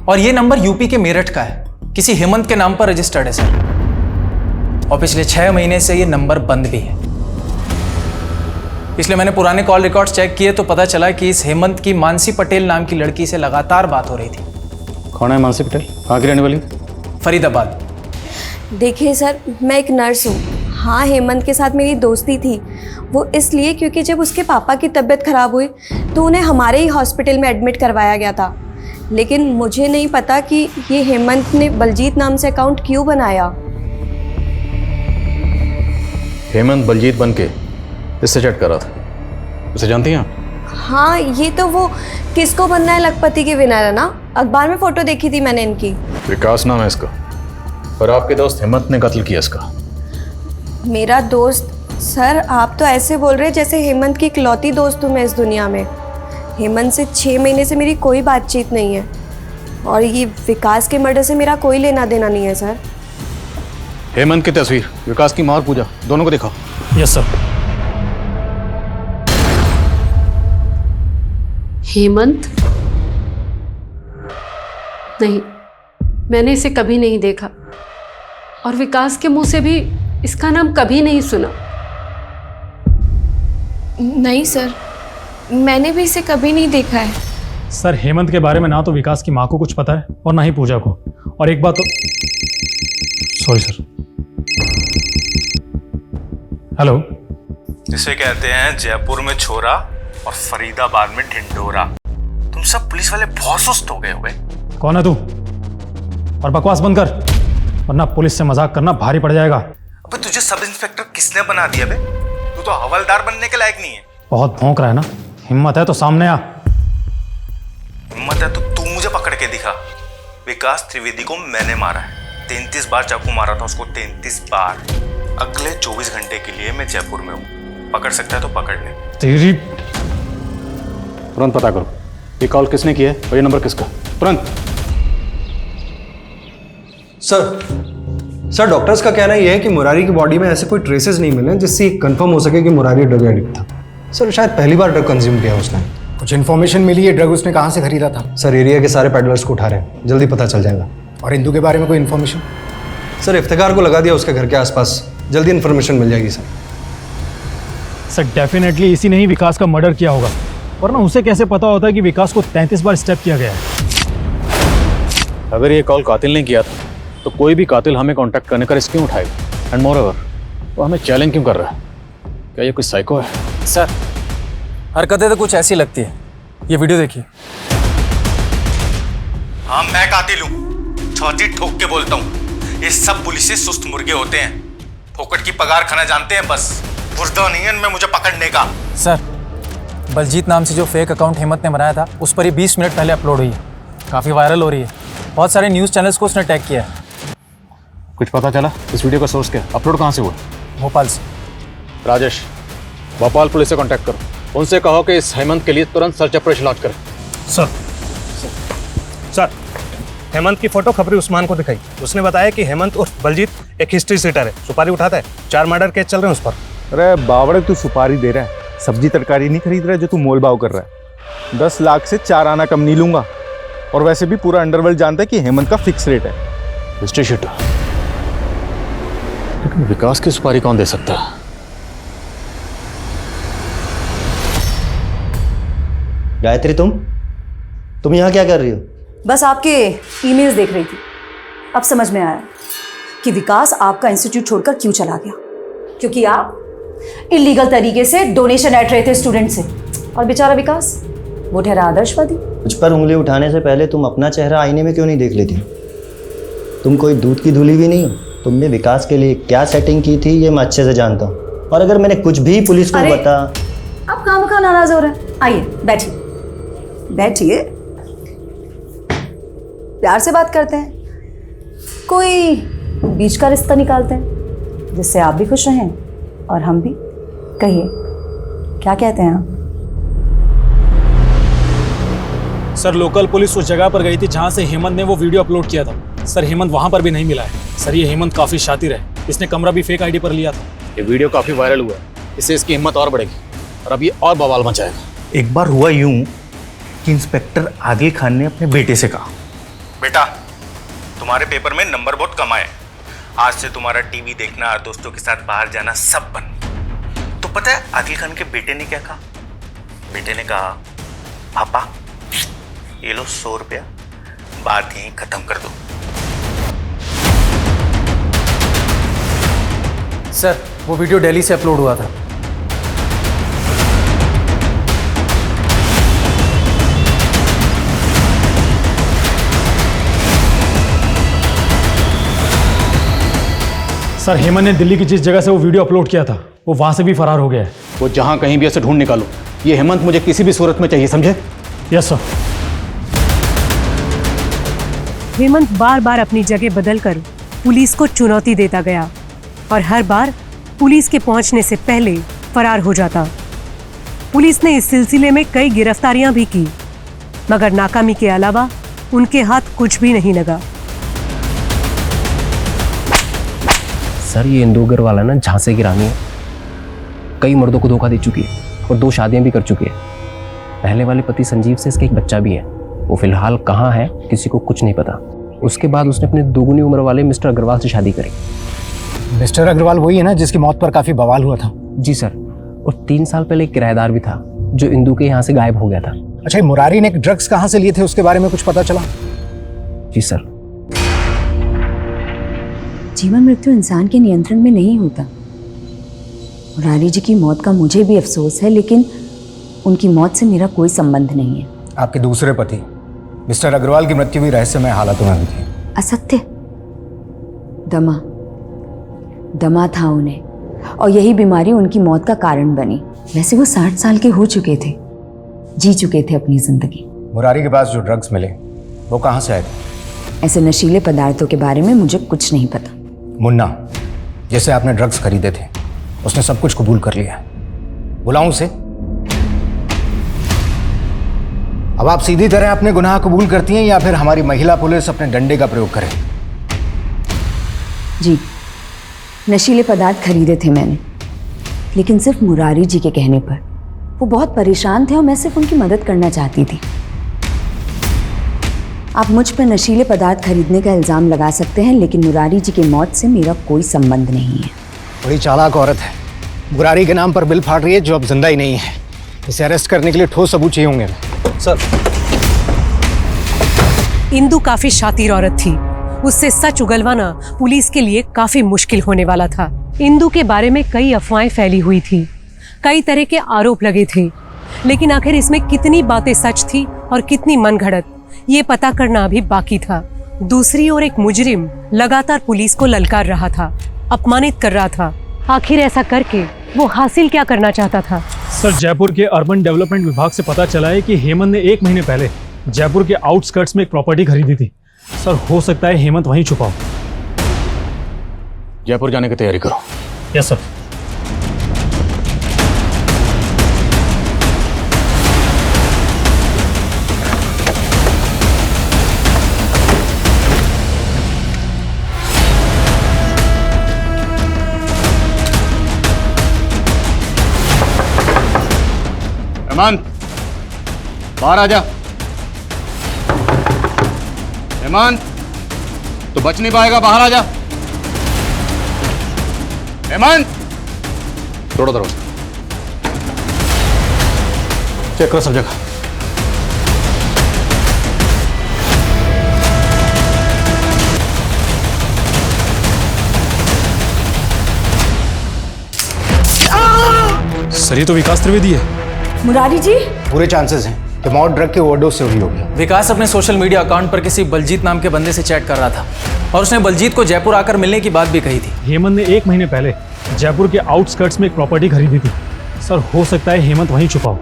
और ये नंबर यूपी के मेरठ का है। किसी हेमंत के नाम पर रजिस्टर्ड है सर। और पिछले 6 महीने से ये नंबर बंद भी है। इसलिए मैंने पुराने कॉल रिकॉर्ड्स चेक किए तो पता चला कि इस हेमंत की मानसी पटेल नाम की लड़की से लगातार बात हो रही थी। कौन है मानसी पटेल? कहाँ की रहने वाली? फरीदाबाद। देखिए सर, मैं एक नर्स हूँ। हाँ, हेमंत के साथ मेरी दोस्ती थी। वो इसलिए क्योंकि जब उसके पापा की तबीयत खराब हुई तो उन्हें हमारे ही हॉस्पिटल में एडमिट करवाया गया था। लेकिन मुझे नहीं पता कि ये हेमंत ने बलजीत नाम से अकाउंट क्यों बनाया। हेमंत बलजीत बन के इससे चैट कर रहा था। उसे जानती हैं आप? हाँ, ये तो वो किसको बनना है लखपति के विनर है ना। अखबार में फोटो देखी थी मैंने इनकी। विकास नाम है इसका और आपके दोस्त हेमंत ने कत्ल किया इसका। मेरा दोस्त? सर, आप तो ऐसे बोल रहे जैसे हेमंत की इकलौती दोस्त हूँ मैं इस दुनिया में। हेमंत से 6 महीने से मेरी कोई बातचीत नहीं है और ये विकास के मर्डर से मेरा कोई लेना देना नहीं है सर। हेमंत की तस्वीर, विकास की मां और पूजा, दोनों को दिखाओ। Yes sir. हेमंत? नहीं, मैंने इसे कभी नहीं देखा और विकास के मुंह से भी इसका नाम कभी नहीं सुना। नहीं सर, मैंने भी इसे कभी नहीं देखा है। सर, हेमंत के बारे में ना तो विकास की माँ को कुछ पता है और ना ही पूजा को। और एक बात तो, सॉरी सर। हेलो। इसे कहते हैं जयपुर में छोरा और फरीदाबाद में ढिंढोरा। तुम सब पुलिस वाले बहुत सुस्त हो गए हुए। कौन है तू? और बकवास बंद कर, वरना पुलिस से मजाक करना भारी पड़ जाएगा। अबे तुझे सब इंस्पेक्टर किसने बना दिया बे? तू तो हवलदार बनने के लायक नहीं है। बहुत भौंक रहा है ना। हिम्मत है तो सामने आ। हिम्मत है तो तू मुझे पकड़ के दिखा। विकास त्रिवेदी को मैंने मारा है। 33 बार चाकू मारा था उसको, 33 बार। अगले 24 घंटे के लिए मैं जयपुर में हूँ। पकड़ सकता है तो पकड़ ले। तेरी। तुरंत पता करो ये कॉल किसने किया है और ये नंबर किसका, तुरंत। सर, डॉक्टर्स का कहना यह है कि मुरारी की बॉडी में ऐसे कोई ट्रेसेस नहीं मिले जिससे कंफर्म हो सके कि मुरारी ड्रग एडिक्ट था। सर, शायद पहली बार ड्रग कंज्यूम किया उसने। कुछ इन्फॉर्मेशन मिली है ड्रग उसने कहाँ से खरीदा था? सर, एरिया के सारे पेडलर्स को उठा रहे हैं, जल्दी पता चल जाएगा। और इंदू के बारे में कोई इन्फॉर्मेशन? सर, इफ्तिकार को लगा दिया उसके घर के आसपास, जल्दी इन्फॉर्मेशन मिल जाएगी सर। सर, डेफिनेटली इसी ने ही विकास का मर्डर किया होगा, वरना उसे कैसे पता होता है कि विकास को 33 बार स्टेप किया गया है। अगर ये कॉल कातिल ने किया था तो कोई भी कातिल हमें कांटेक्ट करने का रिस्क क्यों उठाएगा? एंड मोर ओवर, वो हमें चैलेंज क्यों कर रहा है? क्या ये कोई साइको है? सर, हरकतें तो कुछ ऐसी लगती है। ये वीडियो देखिए। हाँ, मैं कातिल हूँ। छाती ठोक के बोलता हूँ। ये सब पुलिस से सुस्त मुर्गे होते हैं। फोकट की पगार खाना जानते हैं बस। बुर्दा नहीं है इनमें मुझे पकड़ने का। सर, बलजीत नाम से जो फेक अकाउंट हेमंत ने बनाया था उस पर ये 20 मिनट पहले अपलोड हुई है। काफ़ी वायरल हो रही है। बहुत सारे न्यूज़ चैनल्स को उसने टैग किया है। कुछ पता चला इस वीडियो का सोर्स क्या? अपलोड कहाँ से हुआ? भोपाल से। राजेश, भोपाल पुलिस से कांटेक्ट करो। उनसे कहो कि इस हेमंत के लिए तुरंत सर्च ऑपरेशन लॉन्च करें। सर, हेमंत की फोटो खबरी उस्मान को दिखाई। उसने बताया कि हेमंत उर्फ बलजीत एक हिस्ट्री सीटर है, सुपारी उठाता है। 4 मर्डर केस चल रहे हैं उस पर। अरे बावड़े, तू सुपारी दे रहा है, सब्जी तरकारी नहीं खरीद रहा है जो तू मोल भाव कर रहा है। 10 लाख से 4 आना कम नहीं लूंगा। और वैसे भी पूरा अंडरवर्ल्ड जानता है कि हेमंत का फिक्स रेट है। हिस्ट्री शीटर, लेकिन विकास की सुपारी कौन दे सकता है? गायत्री, तुम यहाँ क्या कर रही हो? बस आपके ईमेल्स देख रही थी। अब समझ में आया कि विकास आपका इंस्टीट्यूट छोड़कर क्यों चला गया। क्योंकि आप इलीगल तरीके से डोनेशन ऐंठ रहे थे स्टूडेंट से। और बेचारा विकास वो ठहरा आदर्शवादी। मुझ पर उंगली उठाने से पहले तुम अपना चेहरा आईने में क्यों नहीं देख लेती? तुम कोई दूध की धुली भी नहीं हो। तुमने विकास के लिए क्या सेटिंग की थी ये मैं अच्छे से जानता हूँ, और अगर मैंने कुछ भी पुलिस को बता। आप खामखा नाराज हो रहे हैं। आइए बैठिए, बैठिए, प्यार से बात करते हैं, कोई बीच का रिश्ता निकालते हैं जिससे आप भी खुश रहें और हम भी। कहिए क्या कहते हैं आप? सर लोकल पुलिस उस जगह पर गई थी जहां से हेमंत ने वो वीडियो अपलोड किया था। सर हेमंत वहां पर भी नहीं मिला है। सर ये हेमंत काफी शातिर है, इसने कमरा भी फेक आईडी पर लिया था। ये वीडियो काफ़ी वायरल हुआ है, इससे इसकी हिम्मत और बढ़ेगी और अब ये और बवाल मचाएगा। एक बार हुआ यूं कि इंस्पेक्टर आदिल खान ने अपने बेटे से कहा, बेटा तुम्हारे पेपर में नंबर बहुत कम आए, आज से तुम्हारा टीवी देखना और दोस्तों के साथ बाहर जाना सब बंद। तो पता है आदिल खान के बेटे ने क्या कहा? बेटे ने कहा, पापा ये लो 100 रुपया, बात यहीं खत्म कर दो। सर वो वीडियो दिल्ली से अपलोड हुआ था। सर हेमंत ने दिल्ली की जिस जगह से वो वीडियो अपलोड किया था वो वहां से भी फरार हो गया है। वो जहां कहीं भी ऐसे ढूंढ निकालो, ये हेमंत मुझे किसी भी सूरत में चाहिए, समझे? Yes sir. हेमंत बार बार अपनी जगह बदलकर पुलिस को चुनौती देता गया और हर बार पुलिस के पहुंचने से पहले फरार हो जाता। पुलिस ने इस सिलसिले में कई गिरफ्तारियां भी की, मगर नाकामी के अलावा उनके हाथ कुछ भी नहीं लगा। सर ये इंदोगर वाला ना झांसे की रानी है, कई मर्दों को धोखा दे चुकी है और 2 शादियां भी कर चुकी है। पहले वाले पति संजीव से इसका एक बच्चा भी है, वो फिलहाल कहाँ है किसी को कुछ नहीं पता। उसके बाद उसने अपने दोगुनी उम्र वाले मिस्टर अग्रवाल से शादी करी। मिस्टर अग्रवाल वही है ना जिसकी मौत पर काफी बवाल हुआ था? जी सर, और 3 साल पहले एक किराएदार भी था जो इंदू के यहाँ से गायब हो गया था। अच्छा ये मुरारी ने ड्रग्स कहाँ से लिए थे उसके बारे में कुछ पता चला? जी सर। जीवन मृत्यु इंसान के नियंत्रण में नहीं होता। मुरारी जी की मौत का मुझे भी अफसोस है, लेकिन उनकी मौत से मेरा कोई संबंध नहीं है। आपके दूसरे पति मिस्टर अग्रवाल की मृत्यु भी रहस्यमय हालातों में हुई थी। असत्य। दमा था उन्हें, और यही बीमारी उनकी मौत का कारण बनी। वैसे वो 60 साल के हो चुके थे, जी चुके थे अपनी जिंदगी। मुरारी के पास जो ड्रग्स मिले वो कहाँ से आए थे? ऐसे नशीले पदार्थों के बारे में मुझे कुछ नहीं पता। मुन्ना जैसे आपने ड्रग्स खरीदे थे उसने सब कुछ कबूल कर लिया। बुलाऊं उसे? अब आप सीधी तरह अपने गुनाह कबूल करती हैं या फिर हमारी महिला पुलिस अपने डंडे का प्रयोग करे? जी नशीले पदार्थ खरीदे थे मैंने, लेकिन सिर्फ मुरारी जी के कहने पर। वो बहुत परेशान थे और मैं सिर्फ उनकी मदद करना चाहती थी। आप मुझ पर नशीले पदार्थ खरीदने का इल्ज़ाम लगा सकते हैं, लेकिन मुरारी जी की मौत से मेरा कोई संबंध नहीं है। बड़ी चालाक औरत है। मुरारी के नाम पर बिल फाड़ रही है जो अब जिंदा ही नहीं है। इसे अरेस्ट करने के लिए ठोस सबूत चाहिए होंगे। सर इंदु काफी शातिर औरत थी, उससे सच उगलवाना पुलिस के लिए काफी मुश्किल होने वाला था। इंदु के बारे में कई अफवाहें फैली हुई थी, कई तरह के आरोप लगे थे, लेकिन आखिर इसमें कितनी बातें सच थी और कितनी मनगढ़ंत, ये पता करना अभी बाकी था। दूसरी ओर एक मुजरिम लगातार पुलिस को ललकार रहा था, अपमानित कर रहा था। आखिर ऐसा करके वो हासिल क्या करना चाहता था? सर जयपुर के अर्बन डेवलपमेंट विभाग से पता चला है कि हेमंत ने 1 महीने पहले जयपुर के आउटस्कर्ट्स में एक प्रॉपर्टी खरीदी थी। सर हो सकता है हेमंत वहीं छुपा हो। जयपुर जाने की तैयारी करो। Yes sir. हेमंत बाहर आ जा। हेमंत तो बच नहीं पाएगा, बाहर आ जा। हेमंत तोड़ो दरवाजा, चेक करो सब जगह। सर ये तो विकास त्रिवेदी है। मुरारी जी? पूरे चांसेस हैं। कि मौत ड्रग के ओवरडोज से हुई होगी। विकास अपने सोशल मीडिया अकाउंट पर किसी बलजीत नाम के बंदे से चैट कर रहा था और उसने बलजीत को जयपुर आकर मिलने की बात भी कही थी। हेमंत ने 1 महीने पहले जयपुर के आउटस्कर्ट्स में एक प्रॉपर्टी खरीदी थी। सर हो सकता है हेमंत वहीं छुपा हो।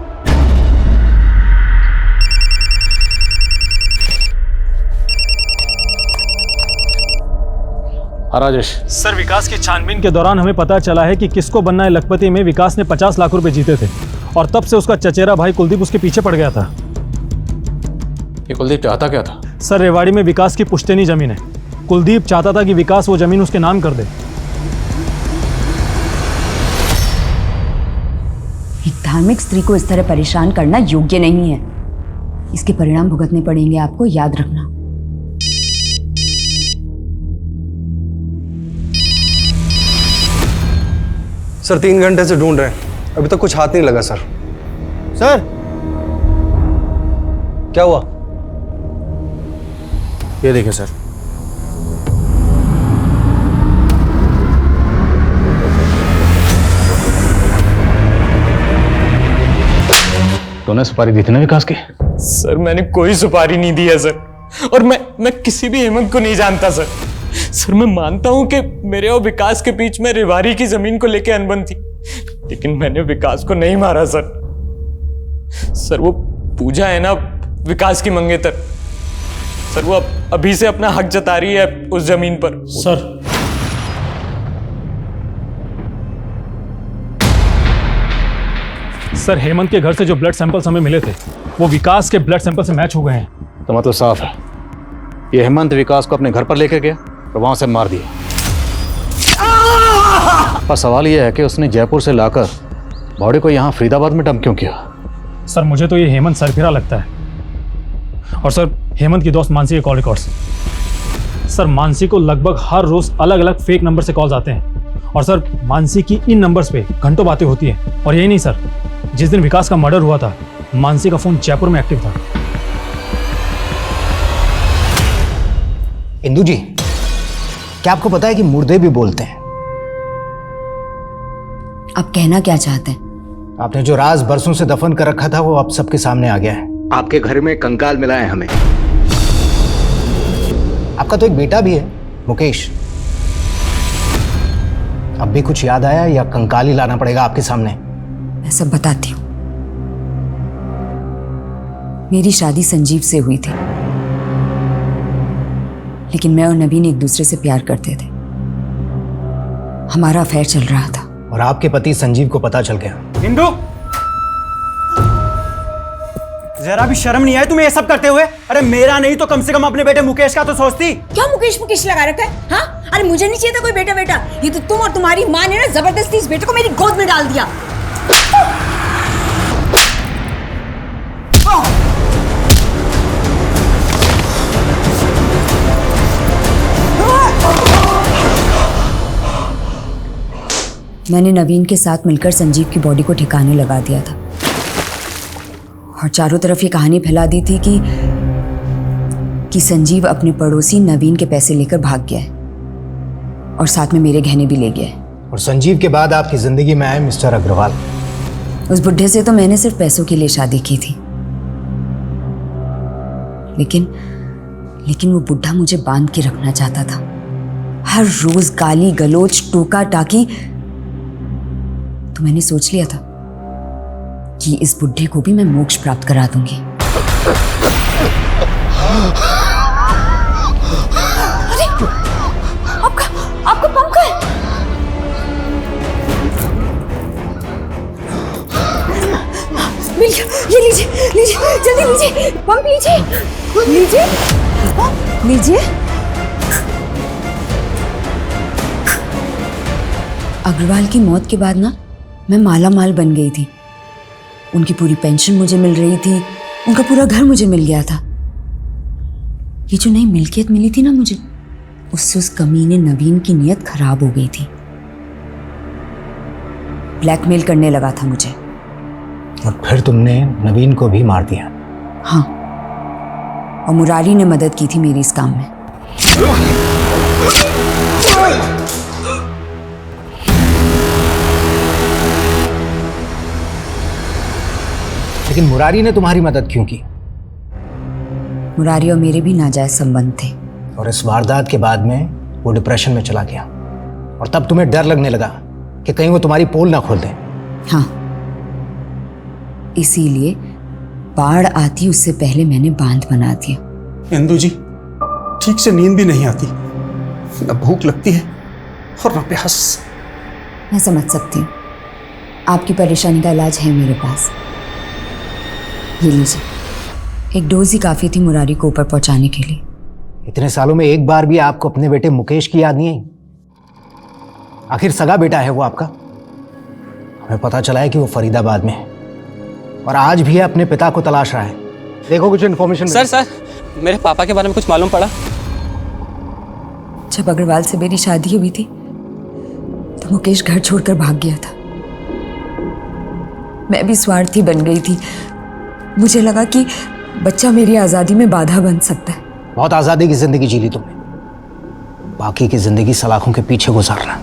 राजेश सर विकास की छानबीन के दौरान हमें पता चला है कि किसको बनना है लखपति में विकास ने 50 लाख रुपए जीते थे और तब से उसका चचेरा भाई कुलदीप उसके पीछे पड़ गया था। ये कुलदीप चाहता क्या था? सर रेवाड़ी में विकास की पुश्तैनी जमीन है। कुलदीप चाहता था कि विकास वो जमीन उसके नाम कर दे। एक धार्मिक स्त्री को इस तरह परेशान करना योग्य नहीं है। इसके परिणाम भुगतने पड़ेंगे आपको, याद रखना। सर 3 घंटे से ढूंढ रहे हैं, अभी तक कुछ हाथ नहीं लगा। सर क्या हुआ? ये देखिए सर, तूने सुपारी दी थी ना विकास की? सर मैंने कोई सुपारी नहीं दी है सर, और मैं किसी भी हेमंत को नहीं जानता सर। सर मैं मानता हूं कि मेरे और विकास के बीच में रेवाड़ी की जमीन को लेकर अनबन थी, लेकिन मैंने विकास को नहीं मारा सर। सर वो पूजा है ना विकास की मंगेतर, सर वो अभी से अपना हक जता रही है उस जमीन पर। सर हेमंत के घर से जो ब्लड सैंपल्स हमें मिले थे वो विकास के ब्लड सैंपल से मैच हो गए हैं। तो मतलब साफ है, ये हेमंत विकास को अपने घर पर लेकर गया और वहां से मार दिया। पर सवाल यह है कि उसने जयपुर से लाकर बॉडी को यहाँ फरीदाबाद में डंप क्यों किया? सर मुझे तो ये हेमंत सरफिरा लगता है। और सर हेमंत की दोस्त मानसी के कॉल रिकॉर्ड्स। सर मानसी को लगभग हर रोज अलग अलग फेक नंबर से कॉल्स आते हैं और सर मानसी की इन नंबर्स पे घंटों बातें होती हैं। और यही नहीं सर, जिस दिन विकास का मर्डर हुआ था मानसी का फोन जयपुर में एक्टिव था। इंदु जी, क्या आपको पता है कि मुर्दे भी बोलते हैं? आप कहना क्या चाहते हैं? आपने जो राज बरसों से दफन कर रखा था वो अब सबके सामने आ गया है। आपके घर में कंकाल मिला है हमें। आपका तो एक बेटा भी है, मुकेश। अब भी कुछ याद आया या कंकाल ही लाना पड़ेगा आपके सामने? मैं सब बताती हूँ। मेरी शादी संजीव से हुई थी, लेकिन मैं और नवीन एक दूसरे से प्यार करते थे। हमारा अफेयर चल रहा था और आपके पति संजीव को पता चल गया। इंदु, जरा भी शर्म नहीं आई तुम्हें ये सब करते हुए? अरे मेरा नहीं तो कम से कम अपने बेटे मुकेश का तो सोचती। क्या मुकेश लगा रखा है? हाँ, अरे मुझे नहीं चाहिए था कोई बेटा। ये तो तुम और तुम्हारी माँ ने ना जबरदस्ती इस बेटे को मेरी गोद में डाल दिया। मैंने नवीन के साथ मिलकर संजीव की बॉडी को ठिकाने लगा दिया था और चारों तरफ ये कहानी फैला दी थी कि संजीव अपने पड़ोसी नवीन के पैसे लेकर भाग गया है और साथ में मेरे गहने भी ले गया है। और संजीव के बाद आपकी जिंदगी में आए मिस्टर अग्रवाल। उस बुढ़े से तो मैंने सिर्फ पैसों के लिए शादी की थी, लेकिन वो बुढ़ा मुझे बांध के रखना चाहता था। हर रोज गाली गलोच टोका टाकी। तो मैंने सोच लिया था कि इस बुढ़े को भी मैं मोक्ष प्राप्त करा दूंगी। अरे आपका पंख है। मिल गया, ये लीजिए जल्दी लीजिए, पंप लीजिए। अग्रवाल की मौत के बाद ना मैं माला माल बन गई थी। उनकी पूरी पेंशन मुझे मिल रही थी, उनका पूरा घर मुझे मिल गया था। ये जो नई मिल्कियत मिली थी ना मुझे, उससे उस कमीने नवीन की नीयत खराब हो गई थी। ब्लैकमेल करने लगा था मुझे। और फिर तुमने नवीन को भी मार दिया? हाँ, और मुरारी ने मदद की थी मेरी इस काम में। लेकिन मुरारी ने तुम्हारी मदद क्यों की? मुरारी और मेरे भी नाजायज संबंध थे। और इस वारदात के बाद में वो डिप्रेशन में चला गया, और तब तुम्हें डर लगने लगा कि कहीं वो तुम्हारी पोल ना खोल दे। हाँ, इसीलिए बाढ़ आती उससे पहले मैंने बांध बना दिया। इंदु जी, ठीक से नींद भी नहीं आती, न भूख लगती है और न प्यास। मैं समझ सकती हूँ, आपकी परेशानी का इलाज है मेरे पास। ये लीजिए, एक डोज ही काफ़ी थी मुरारी को ऊपर पहुंचाने के लिए। इतने सालों में एक बार भी आपको अपने बेटे मुकेश की याद नहीं आई? आखिर सगा बेटा है वो आपका। हमें पता चला है कि वो फरीदाबाद में है और आज भी अपने पिता को तलाश रहा है। देखो कुछ इन्फॉर्मेशन। सर मेरे पापा के बारे में कुछ मालूम पड़ा? जब अग्रवाल से मेरी शादी हुई थी तो मुकेश घर छोड़कर भाग गया था। मैं भी स्वार्थी बन गई थी। मुझे लगा कि बच्चा मेरी आज़ादी में बाधा बन सकता है। बहुत आज़ादी की जिंदगी जी ली तुमने, बाकी की जिंदगी सलाखों के पीछे गुजारना।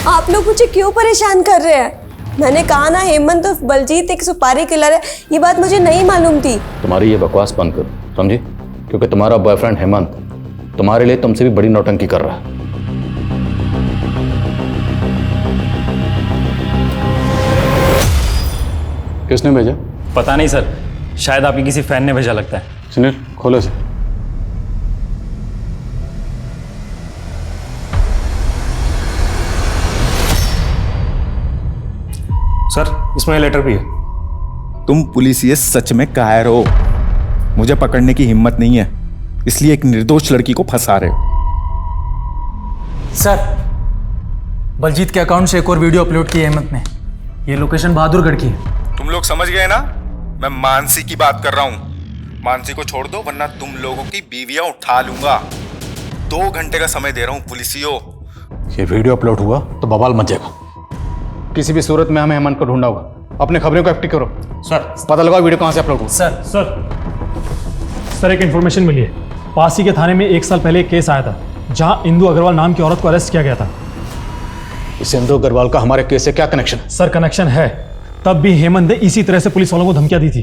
आप लोग मुझे क्यों परेशान कर रहे हैं? मैंने कहा ना, हेमंत और बलजीत एक सुपारी किलर है। ये बात मुझे नहीं मालूम थी। तुम्हारी ये बकवास बंद करो, समझी? क्योंकि तुम्हारा बॉयफ्रेंड हेमंत तुम्हारे लिए तुमसे भी बड़ी नौटंकी कर रहा है। किसने भेजा? पता नहीं सर, शायद आपके किसी फैन ने भेजा लगता है। सुनील, खोलो इसे। सर, इसमें लेटर भी है। तुम पुलिसिए सच में कायर हो। मुझे पकड़ने की हिम्मत नहीं है, इसलिए एक निर्दोष लड़की को फंसा रहे हो। सर, बलजीत के अकाउंट से एक और वीडियो अपलोड की है हेमंत ने। ये लोकेशन बहादुरगढ़ की है। तुम लोग समझ गए ना? मैं मानसी की बात कर रहा हूँ। मानसी को छोड़ दो वरना तुम लोगों की बीवियां उठा लूंगा। 2 घंटे का समय दे रहा हूँ पुलिसियों। ये वीडियो अपलोड हुआ तो बवाल मच जाएगा। किसी भी सूरत में हमें हेमंत को ढूंढना होगा। अपने खबरों को एक्टिव करो। सर, पता लगाओ वीडियो कहाँ से अपलोड हुआ। सर एक इन्फॉर्मेशन मिली है। पास ही के थाने में 1 साल पहले एक केस आया था जहां इंदु अग्रवाल नाम की औरत को अरेस्ट किया गया था। इस इंदु अग्रवाल का हमारे केस से क्या कनेक्शन? सर कनेक्शन है। तब भी हेमंत ने इसी तरह से पुलिस वालों को धमकियां दी थी।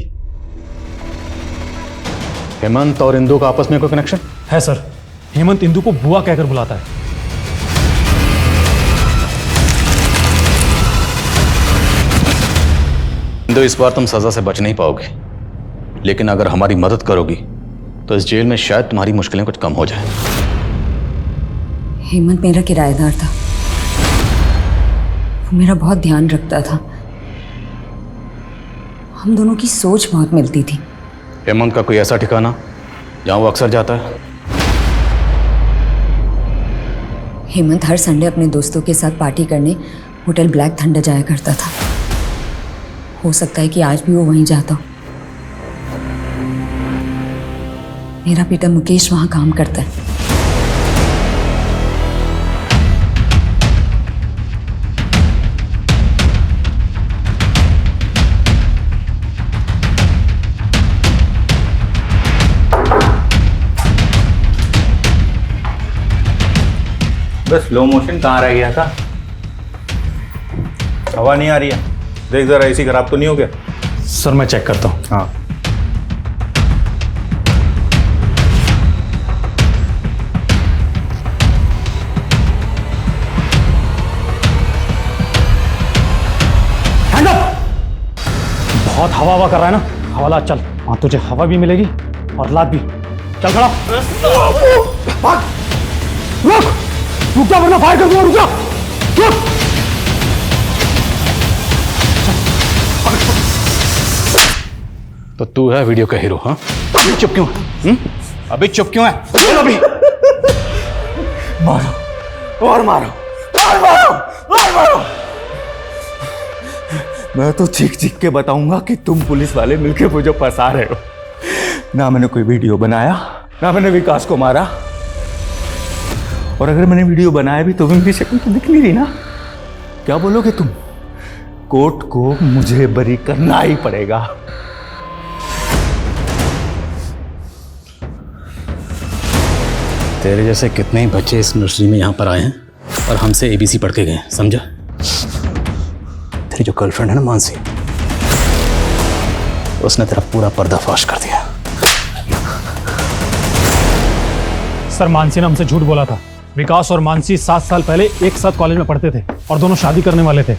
हेमंत और इंदु का आपस में कोई कनेक्शन है? सर, हेमंत इंदु को बुआ कहकर बुलाता है। इंदु, इस बार तुम सजा से बच नहीं पाओगे, लेकिन अगर हमारी मदद करोगी तो इस जेल में शायद तुम्हारी मुश्किलें कुछ कम हो जाए। हेमंत मेरा किराएदार था, वो मेरा बहुत ध्यान रखता था। हम दोनों की सोच बहुत मिलती थी। हेमंत का कोई ऐसा ठिकाना जहां वो अक्सर जाता है? हेमंत हर संडे अपने दोस्तों के साथ पार्टी करने होटल ब्लैक थंडर जाया करता था। हो सकता है कि आज भी वो वहीं जाता हो। मेरा बेटा मुकेश वहां काम करता है। बस स्लो मोशन कहाँ रह गया था? हवा नहीं आ रही है, देख जरा एसी खराब तो नहीं हो गया? सर मैं चेक करता हूँ। हाँ, बहुत हवा कर रहा है ना, हवाला चल। वहां तुझे हवा भी मिलेगी और लात भी। चल खड़ा। रुक जा वरना फायर कर दूंगा। रुक जा, रुक। तो तू है वीडियो का हीरो? हाँ, अभी चुप क्यों है? अभी चुप क्यों है? बोल अभी। मारो और मारो और मारो और मारो। मैं तो चीख चीख के बताऊंगा कि तुम पुलिस वाले मिलके मुझे फंसा रहे हो। ना मैंने कोई वीडियो बनाया, ना मैंने विकास को मारा। और अगर मैंने वीडियो बनाया भी तो भी मेरी शक्ल तो दिख नहीं रही ना। क्या बोलोगे तुम? कोर्ट को मुझे बरी करना ही पड़ेगा। तेरे जैसे कितने ही बच्चे इस नर्सरी में यहाँ पर आए हैं और हमसे ABC पढ़ के गए, समझा? तेरी जो गर्लफ्रेंड है ना मानसी, उसने तेरा पूरा पर्दाफाश कर दिया। सर मानसी ने हमसे झूठ बोला था। विकास और मानसी 7 साल पहले एक साथ कॉलेज में पढ़ते थे और दोनों शादी करने वाले थे।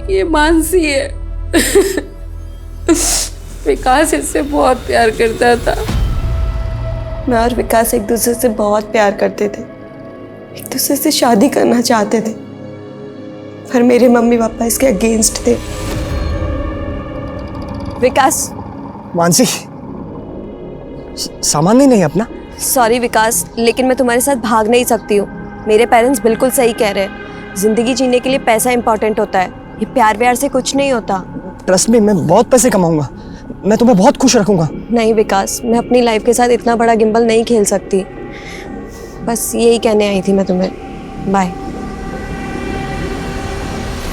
ये मानसी है। विकास इससे बहुत प्यार करता था। मैं और विकास एक दूसरे से बहुत प्यार करते थे, एक दूसरे से शादी करना चाहते थे, पर मेरे मम्मी पापा इसके अगेंस्ट थे। विकास। मानसी, सामान नहीं अपना? सॉरी विकास, लेकिन मैं तुम्हारे साथ भाग नहीं सकती हूँ। मेरे पेरेंट्स बिल्कुल सही कह रहे हैं। जिंदगी जीने के लिए पैसा इंपॉर्टेंट होता है, ये प्यार व्यार से कुछ नहीं होता। ट्रस्ट मी, मैं बहुत पैसे कमाऊंगा, मैं तुम्हें बहुत खुश रखूंगा। नहीं विकास, मैं अपनी लाइफ के साथ इतना बड़ा गिम्बल नहीं खेल सकती। बस यही कहने आई थी मैं तुम्हें। बाय।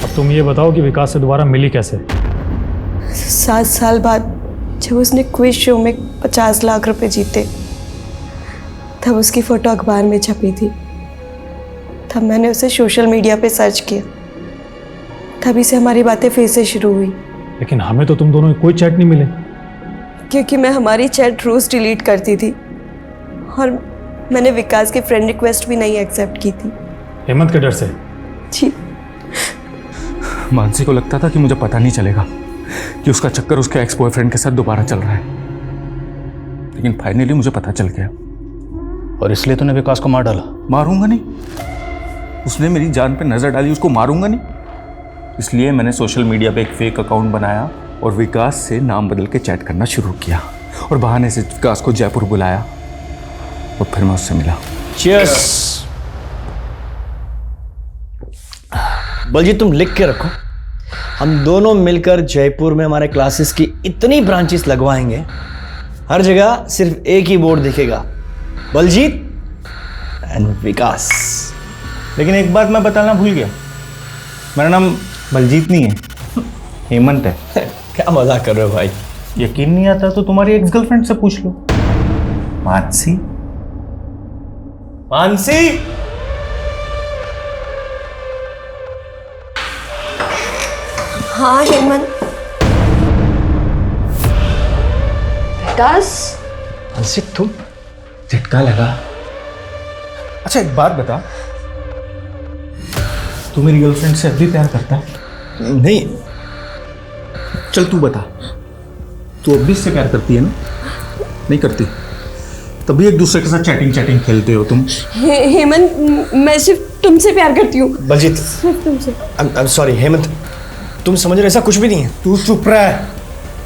अब तुम ये बताओ कि विकास से दोबारा मिली कैसे? 7 साल बाद जब उसने क्विज शो में 50 लाख रुपए जीते, तब उसकी फोटो अखबार में छपी थी। तब मैंने उसे सोशल मीडिया पे सर्च किया, तभी से हमारी बातें फिर से शुरू हुई। लेकिन हमें तो तुम दोनों के कोई चैट नहीं मिले। क्योंकि मैं हमारी चैट रोज डिलीट करती थी और मैंने विकास की फ्रेंड रिक्वेस्ट भी नहीं एक्सेप्ट की थी। हेमंत के डर से? जी। मानसी को लगता था कि मुझे पता नहीं चलेगा कि उसका चक्कर उसके एक्स बॉयफ्रेंड के साथ दोबारा चल रहा है, लेकिन फाइनली मुझे पता चल गया। और इसलिए तूने विकास को मार डाला? मारूंगा नहीं, उसने मेरी जान पे नजर डाली, उसको मारूंगा नहीं। इसलिए मैंने सोशल मीडिया पे एक फेक अकाउंट बनाया और विकास से नाम बदल के चैट करना शुरू किया और बहाने से विकास को जयपुर बुलाया और फिर मैं उससे मिला। चीयर्स। बलजीत, तुम लिख के रखो, हम दोनों मिलकर जयपुर में हमारे क्लासेस की इतनी ब्रांचेस लगवाएंगे, हर जगह सिर्फ एक ही बोर्ड दिखेगा, बलजीत एंड विकास। लेकिन एक बात मैं बताना भूल गया, मेरा नाम बलजीत नहीं है, हेमंत है। क्या मजाक कर रहे हो भाई? यकीन नहीं आता तो तुम्हारी एक्स गर्लफ्रेंड से पूछ लो, मानसी। मानसी, हाँ हेमंत। विकास। मानसी, तुम? झटका लगा। अच्छा एक बात बता, तू मेरी गर्लफ्रेंड से अब भी प्यार करता है? नहीं। चल तू बता, तू अब भी इससे प्यार करती है ना? नहीं करती? तभी एक दूसरे के साथ चैटिंग खेलते हो तुम। हेमंत, मैं सिर्फ तुमसे प्यार करती हूँ। बलजीत, सिर्फ तुमसे। आई एम सॉरी हेमंत, तुम समझ रहे, ऐसा कुछ भी नहीं है। तू चुप रहा है,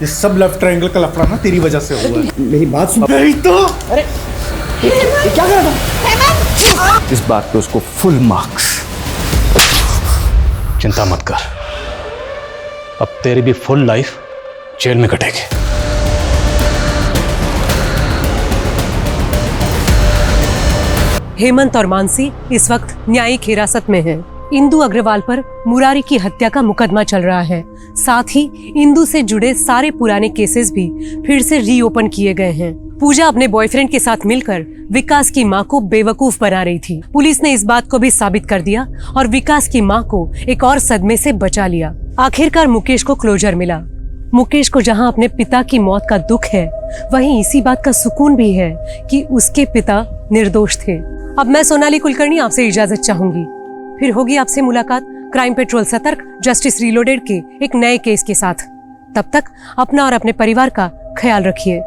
ये सब लेफ्ट ट्रायंगल का लफड़ा ना तेरी वजह से हुआ है। मेरी बात सुन। नहीं तो अरे ये क्या कर रहा था? इस बात पे उसको फुल मार्क्स। चिंता मत कर, अब तेरी भी फुल लाइफ जेल में कटेगी। हेमंत और मानसी इस वक्त न्यायिक हिरासत में हैं। इंदु अग्रवाल पर मुरारी की हत्या का मुकदमा चल रहा है। साथ ही इंदु से जुड़े सारे पुराने केसेस भी फिर से रीओपन किए गए हैं। पूजा अपने बॉयफ्रेंड के साथ मिलकर विकास की मां को बेवकूफ बना रही थी। पुलिस ने इस बात को भी साबित कर दिया और विकास की मां को एक और सदमे से बचा लिया। आखिरकार मुकेश को क्लोजर मिला। मुकेश को जहां अपने पिता की मौत का दुख है, वहीं इसी बात का सुकून भी है कि उसके पिता निर्दोष थे। अब मैं सोनाली कुलकर्णी आपसे इजाजत चाहूंगी। फिर होगी आपसे मुलाकात क्राइम पेट्रोल सतर्क जस्टिस रीलोडेड के एक नए केस के साथ। तब तक अपना और अपने परिवार का ख्याल रखिए।